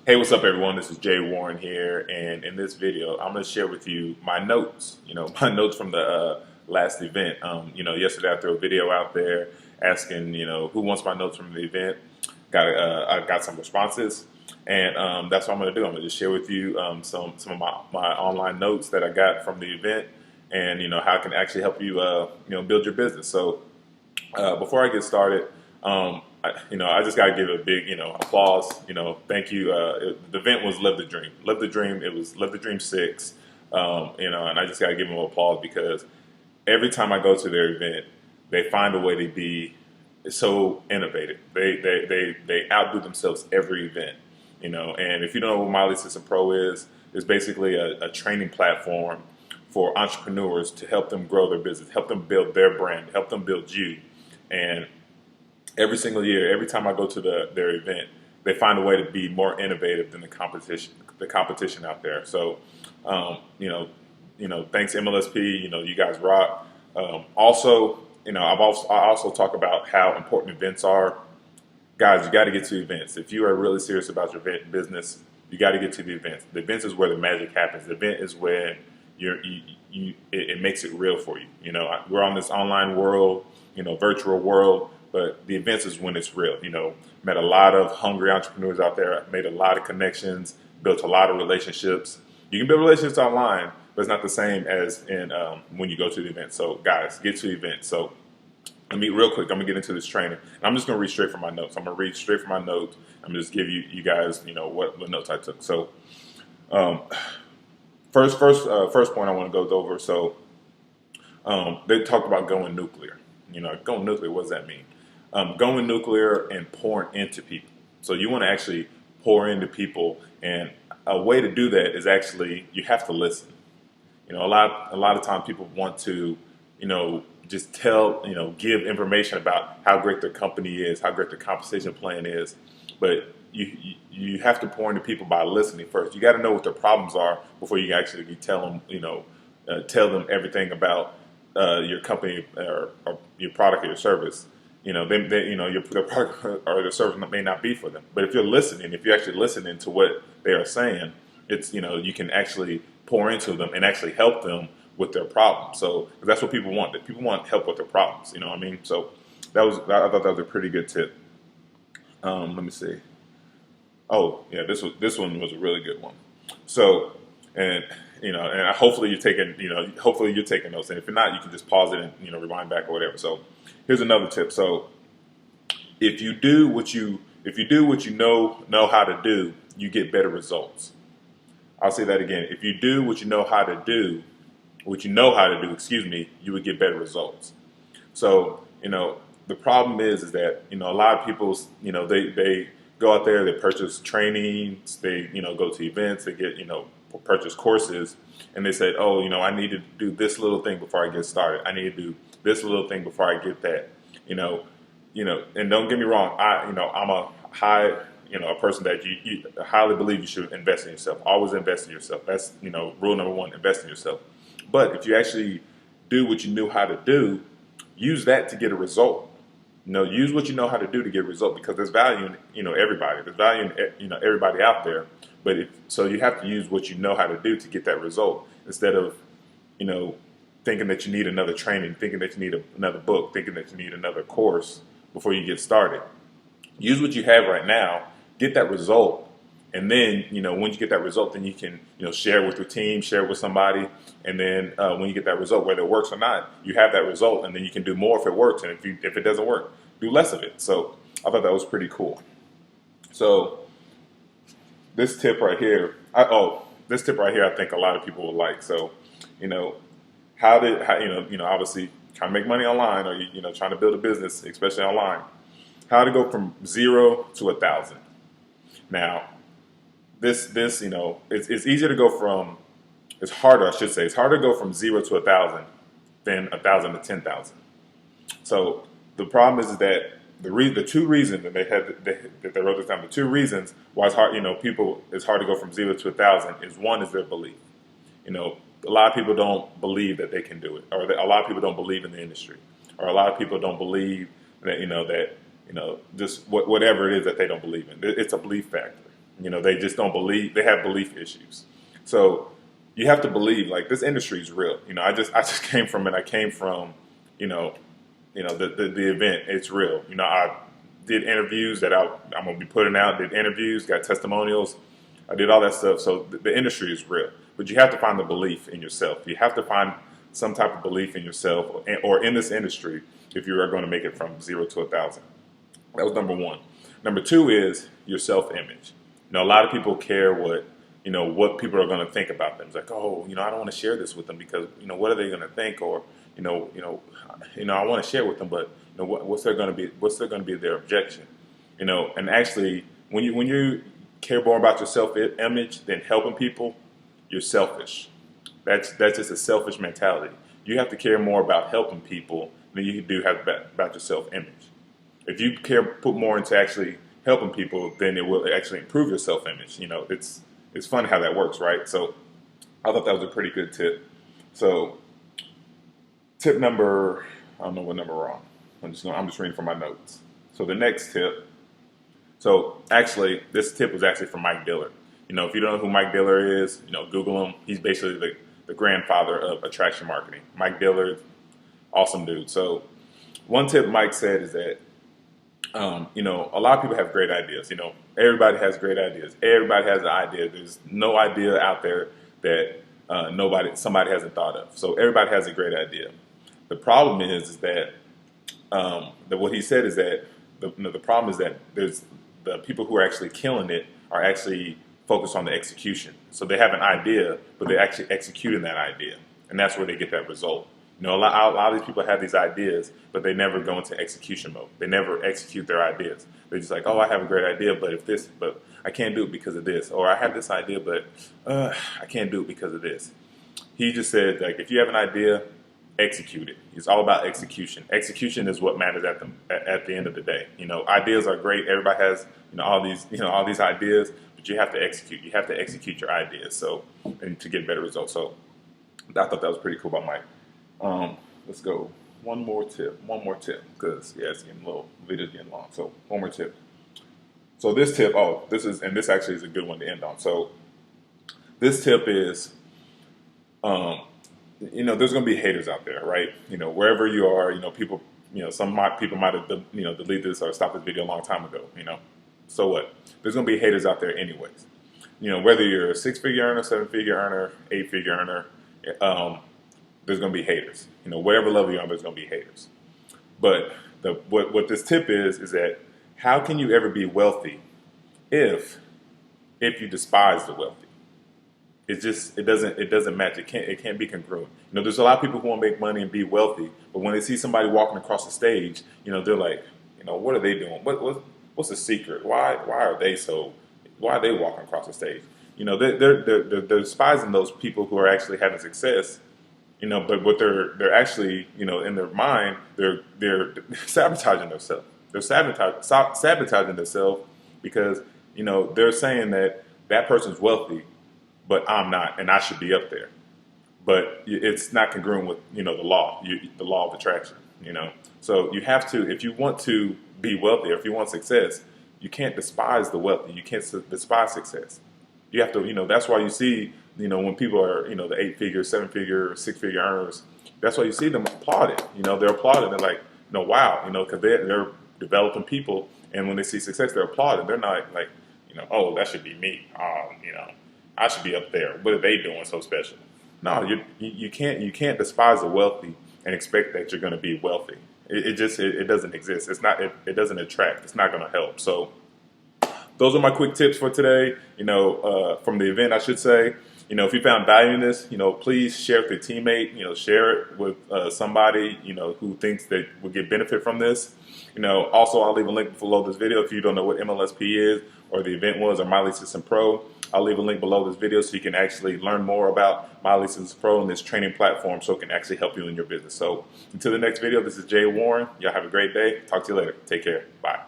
Hey, what's up, everyone? This is Jay Warren here, and in this video, I'm going to share with you my notes. My notes from the last event. Yesterday I threw a video out there asking, who wants my notes from the event. I got some responses, and that's what I'm going to do. I'm going to just share with you some of my online notes that I got from the event, and how it can actually help you, build your business. So before I get started, I just got to give a big, applause. Thank you. The event was Live the Dream. Live the Dream. It was Live the Dream 6. And I just got to give them applause because every time I go to their event, they find a way to be so innovative. They outdo themselves every event. And if you don't know what Miley System Pro is, it's basically a training platform for entrepreneurs to help them grow their business, help them build their brand, help them build you. And every single year, every time I go to their event, they find a way to be more innovative than the competition out there. So, thanks MLSP. You guys rock. Also, I also talk about how important events are. Guys, you got to get to events. If you are really serious about your business, you got to get to the events. The events is where the magic happens. The event is where it makes it real for you. We're on this online world, virtual world. But the events is when it's real. Met a lot of hungry entrepreneurs out there, made a lot of connections, built a lot of relationships. You can build relationships online, but it's not the same as in when you go to the event. So guys, get to the event. So let me real quick, I'm gonna get into this training. And I'm just gonna read straight from my notes. I'm gonna read straight from my notes. I'm gonna just give you guys, what notes I took. So first point I want to go over. So they talked about going nuclear. Going nuclear, what does that mean? Going nuclear and pouring into people. So you want to actually pour into people, and a way to do that is actually you have to listen. A lot of times people want to, just give information about how great their company is, how great their compensation plan is, but you have to pour into people by listening first. You got to know what their problems are before you actually tell them everything about your company or your product or your service. Your product or the service may not be for them. But if you're actually listening to what they are saying, it's, you can actually pour into them and actually help them with their problems. So that's what people want. People want help with their problems. You know what I mean? So I thought that was a pretty good tip. Let me see. Oh yeah, this one was a really good one. So and hopefully you're taking notes. And if you're not, you can just pause it and rewind back or whatever. So here's another tip. So if you do what you know how to do, you get better results. I'll say that again. If you do what you know how to do, you would get better results. So the problem is that a lot of people they go out there, they purchase trainings, they go to events, they get purchase courses, and they said, oh, I need to do this little thing before I get started. I need to do this little thing before I get that. And don't get me wrong, I'm a a person that you highly believe you should invest in yourself. Always invest in yourself. That's rule number one: invest in yourself. But if you actually do what you knew how to do, use that to get a result. Use what you know how to do to get a result, because there's value in everybody. There's value in everybody out there. But so you have to use what you know how to do to get that result, instead of thinking that you need another training, thinking that you need another book, thinking that you need another course before you get started. Use what you have right now, get that result, and then when you get that result, then you can share with your team, share with somebody, and then when you get that result, whether it works or not, you have that result, and then you can do more if it works, and if it doesn't work, do less of it. So I thought that was pretty cool. So this tip right here, I think a lot of people will like. So obviously trying to make money online, or trying to build a business, especially online. How to go from 0 to 1,000. Now, it's easier to go from, it's harder to go from 0 to 1,000 than 1,000 to 10,000. So the problem is that the two reasons that they wrote this down, the two reasons why it's hard, it's hard to go from 0 to 1,000 is, one is their belief. A lot of people don't believe that they can do it, or a lot of people don't believe in the industry, or a lot of people don't believe that just whatever it is that they don't believe in. It's a belief factor. They just don't believe. They have belief issues. So you have to believe, like, this industry is real. I just came from it. I came from, the event. It's real. I did interviews that I'm going to be putting out. Did interviews, got testimonials. I did all that stuff. So the industry is real. But you have to find the belief in yourself. You have to find some type of belief in yourself or in this industry if you are going to make it from 0 to 1,000. That was number one. Number two is your self-image. A lot of people care what people are going to think about them. It's like, oh, I don't want to share this with them because, what are they going to think? Or, I want to share with them, but what's there going to be their objection? And actually, when you care more about your self-image than helping people, you're selfish. That's just a selfish mentality. You have to care more about helping people than you do have about your self-image. If you put more into actually helping people, then it will actually improve your self-image. It's funny how that works, right? So I thought that was a pretty good tip. So tip number, I don't know what number we're on. I'm just reading from my notes. So the next tip. So actually, this tip was actually from Mike Dillard. If you don't know who Mike Dillard is, Google him. He's basically the grandfather of attraction marketing. Mike Dillard, awesome dude. So one tip Mike said is that, a lot of people have great ideas. Everybody has great ideas. Everybody has an idea. There's no idea out there that somebody hasn't thought of. So everybody has a great idea. The problem is that what he said is that the problem is that there's the people who are actually killing it are actually focused on the execution. So they have an idea, but they're actually executing that idea, and that's where they get that result. A lot of these people have these ideas, but they never go into execution mode. They never execute their ideas. They're just like, oh, I have a great idea, but I can't do it because of this. Or I have this idea, but I can't do it because of this. He just said, like, if you have an idea, execute it. It's all about execution. Execution is what matters at the end of the day. Ideas are great. Everybody has all these ideas, but you have to execute. You have to execute your ideas and to get better results. So I thought that was pretty cool by Mike. Let's go. One more tip, because it's getting video's getting long. So one more tip. So this tip, this actually is a good one to end on. So this tip is, there's going to be haters out there, right? Wherever you are, people, some people might have, deleted this or stopped this video a long time ago, So what? There's going to be haters out there anyways. Whether you're a 6-figure earner, 7-figure earner, 8-figure earner, there's going to be haters. Whatever level you're on, there's going to be haters. But what this tip is that how can you ever be wealthy if you despise the wealthy? It doesn't match. It can't be congruent. There's a lot of people who want to make money and be wealthy, but when they see somebody walking across the stage, they're like, what are they doing? What's the secret? Why are they walking across the stage? They're despising those people who are actually having success. But what they're actually, in their mind, they're sabotaging themselves. They're sabotaging themselves because, they're saying that person's wealthy, but I'm not, and I should be up there. But it's not congruent with, the law of attraction, So you have to, if you want to be wealthy, or if you want success, you can't despise the wealthy. You can't despise success. You have to, that's why you see, when people are, the 8-figure, 7-figure, 6-figure earners, that's why you see them applauded. They're applauded. They're like, wow, because they're developing people, and when they see success, they're applauded. They're not like, oh, that should be me. I should be up there. What are they doing so special? No, you can't despise the wealthy and expect that you're going to be wealthy. It doesn't exist. It doesn't attract. It's not going to help. So those are my quick tips for today. From the event, I should say. If you found value in this, please share it with your teammate. Share it with somebody who thinks that would get benefit from this. Also, I'll leave a link below this video if you don't know what MLSP is or the event was or My Lead System Pro. I'll leave a link below this video so you can actually learn more about My Lead System Pro and this training platform so it can actually help you in your business. So until the next video, this is Jay Warren. Y'all have a great day. Talk to you later. Take care. Bye.